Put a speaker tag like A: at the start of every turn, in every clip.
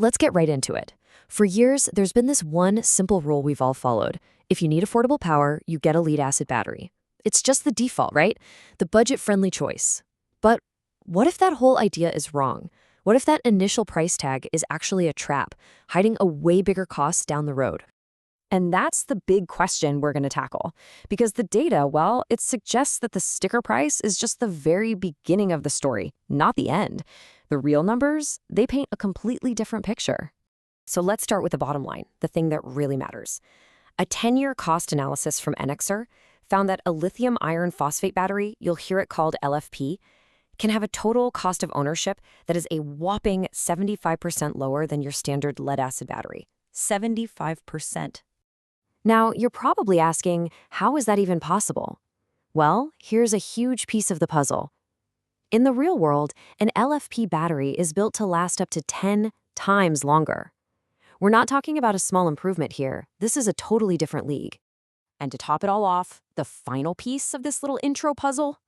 A: let's get right into it. For years, there's been this one simple rule we've all followed. If you need affordable power, you get a lead-acid battery. It's just the default, right? The budget-friendly choice. But what if that whole idea is wrong? What if that initial price tag is actually a trap, hiding a way bigger cost down the road? And that's the big question we're going to tackle. Because the data, well, it suggests that the sticker price is just the very beginning of the story, not the end. The real numbers, they paint a completely different picture. So let's start with the bottom line, the thing that really matters. A 10-year cost analysis from Enexer found that a lithium iron phosphate battery, you'll hear it called LFP, can have a total cost of ownership that is a whopping 75% lower than your standard lead-acid battery. 75%. Now, you're probably asking, how is that even possible? Well, here's a huge piece of the puzzle. In the real world, an LFP battery is built to last up to 10 times longer. We're not talking about a small improvement here. This is a totally different league. And to top it all off, the final piece of this little intro puzzle?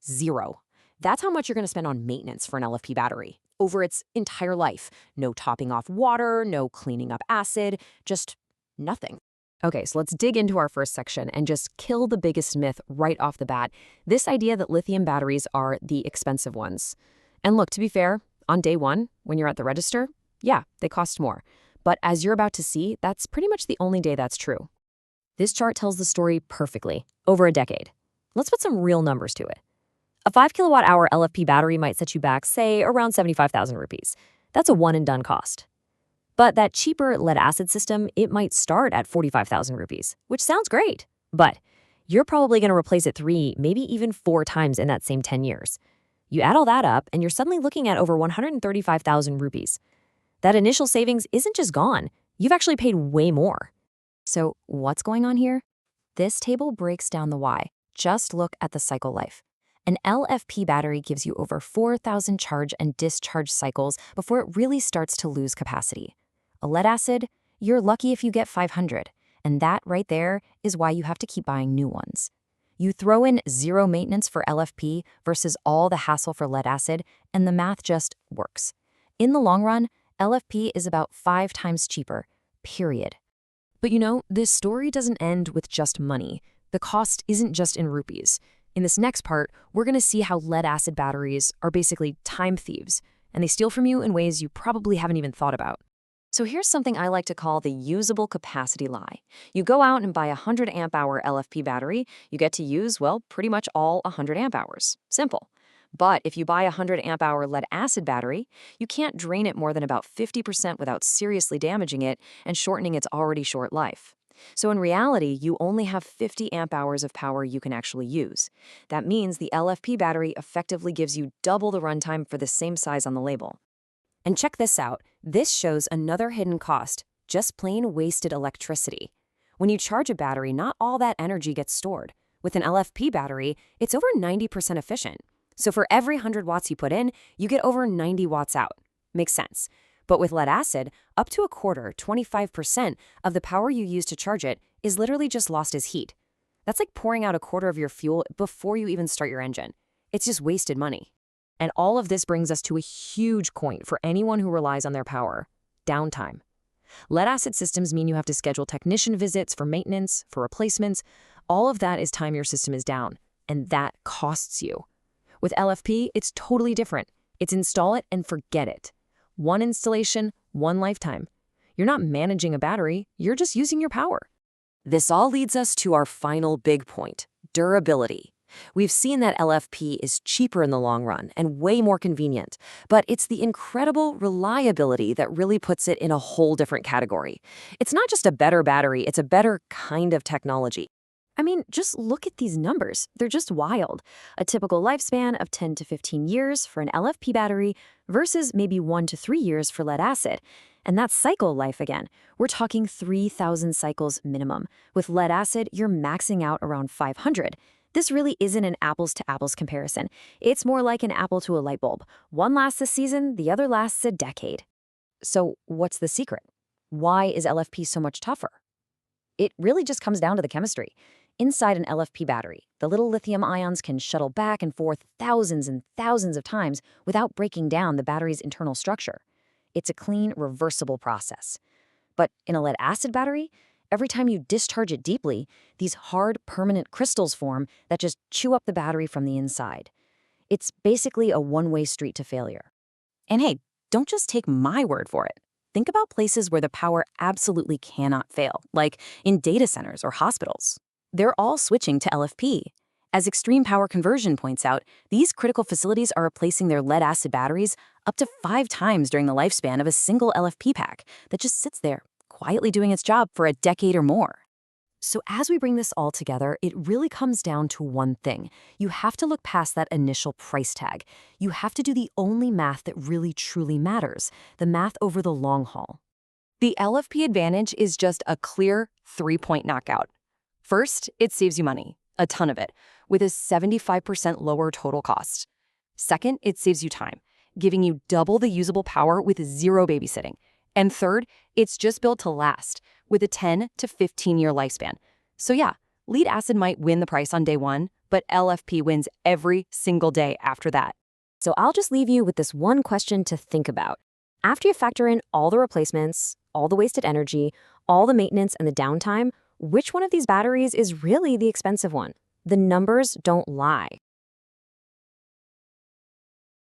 A: Zero. That's how much you're going to spend on maintenance for an LFP battery over its entire life. No topping off water, no cleaning up acid, just nothing. Okay, so let's dig into our first section and just kill the biggest myth right off the bat. This idea that lithium batteries are the expensive ones. And look, to be fair, on day one, when you're at the register, yeah, they cost more. But as you're about to see, that's pretty much the only day that's true. This chart tells the story perfectly, over a decade. Let's put some real numbers to it. A 5 kilowatt-hour LFP battery might set you back, say, around 75,000 rupees. That's a one-and-done cost. But that cheaper lead-acid system, it might start at 45,000 rupees, which sounds great. But you're probably going to replace it 3, maybe even 4 times in that same 10 years. You add all that up, and you're suddenly looking at over 135,000 rupees. That initial savings isn't just gone. You've actually paid way more. So what's going on here? This table breaks down the why. Just look at the cycle life. An LFP battery gives you over 4,000 charge and discharge cycles before it really starts to lose capacity. A lead-acid, you're lucky if you get 500, and that right there is why you have to keep buying new ones. You throw in zero maintenance for LFP versus all the hassle for lead-acid, and the math just works. In the long run, LFP is about 5 times cheaper, period. But you know, this story doesn't end with just money. The cost isn't just in rupees. In this next part, we're going to see how lead-acid batteries are basically time thieves, and they steal from you in ways you probably haven't even thought about. So here's something I like to call the usable capacity lie. You go out and buy a 100 amp hour LFP battery, you get to use, well, pretty much all 100 amp hours. Simple. But if you buy a 100 amp hour lead-acid battery, you can't drain it more than about 50% without seriously damaging it and shortening its already short life. So in reality, you only have 50 amp hours of power you can actually use. That means the LFP battery effectively gives you double the runtime for the same size on the label. And check this out. This shows another hidden cost, just plain wasted electricity. When you charge a battery, not all that energy gets stored. With an LFP battery, it's over 90% efficient. So for every 100 watts you put in, you get over 90 watts out. Makes sense. But with lead-acid, up to a quarter, 25% of the power you use to charge it is literally just lost as heat. That's like pouring out a quarter of your fuel before you even start your engine. It's just wasted money. And all of this brings us to a huge point for anyone who relies on their power: downtime. Lead-acid systems mean you have to schedule technician visits for maintenance, for replacements. All of that is time your system is down, and that costs you. With LFP, it's totally different. It's install it and forget it. One installation, one lifetime. You're not managing a battery, you're just using your power. This all leads us to our final big point: durability. We've seen that LFP is cheaper in the long run and way more convenient, but it's the incredible reliability that really puts it in a whole different category. It's not just a better battery, it's a better kind of technology. I mean, just look at these numbers. They're just wild. A typical lifespan of 10 to 15 years for an LFP battery versus maybe 1 to 3 years for lead-acid. And that's cycle life again. We're talking 3,000 cycles minimum. With lead-acid, you're maxing out around 500. This really isn't an apples-to-apples comparison. It's more like an apple to a light bulb. One lasts a season, the other lasts a decade. So what's the secret? Why is LFP so much tougher? It really just comes down to the chemistry. Inside an LFP battery, the little lithium ions can shuttle back and forth thousands and thousands of times without breaking down the battery's internal structure. It's a clean, reversible process. But in a lead-acid battery, every time you discharge it deeply, these hard, permanent crystals form that just chew up the battery from the inside. It's basically a one-way street to failure. And hey, don't just take my word for it. Think about places where the power absolutely cannot fail, like in data centers or hospitals. They're all switching to LFP. As Extreme Power Conversion points out, these critical facilities are replacing their lead-acid batteries up to 5 times during the lifespan of a single LFP pack that just sits there, quietly doing its job for a decade or more. So as we bring this all together, it really comes down to one thing. You have to look past that initial price tag. You have to do the only math that really truly matters, the math over the long haul.
B: The LFP advantage is just a clear 3-point knockout. First, it saves you money, a ton of it, with a 75% lower total cost. Second, it saves you time, giving you double the usable power with zero babysitting. And third, it's just built to last, with a 10 to 15-year lifespan. So yeah, lead acid might win the price on day one, but LFP wins every single day after that.
A: So I'll just leave you with this one question to think about. After you factor in all the replacements, all the wasted energy, all the maintenance and the downtime, which one of these batteries is really the expensive one? The numbers don't lie.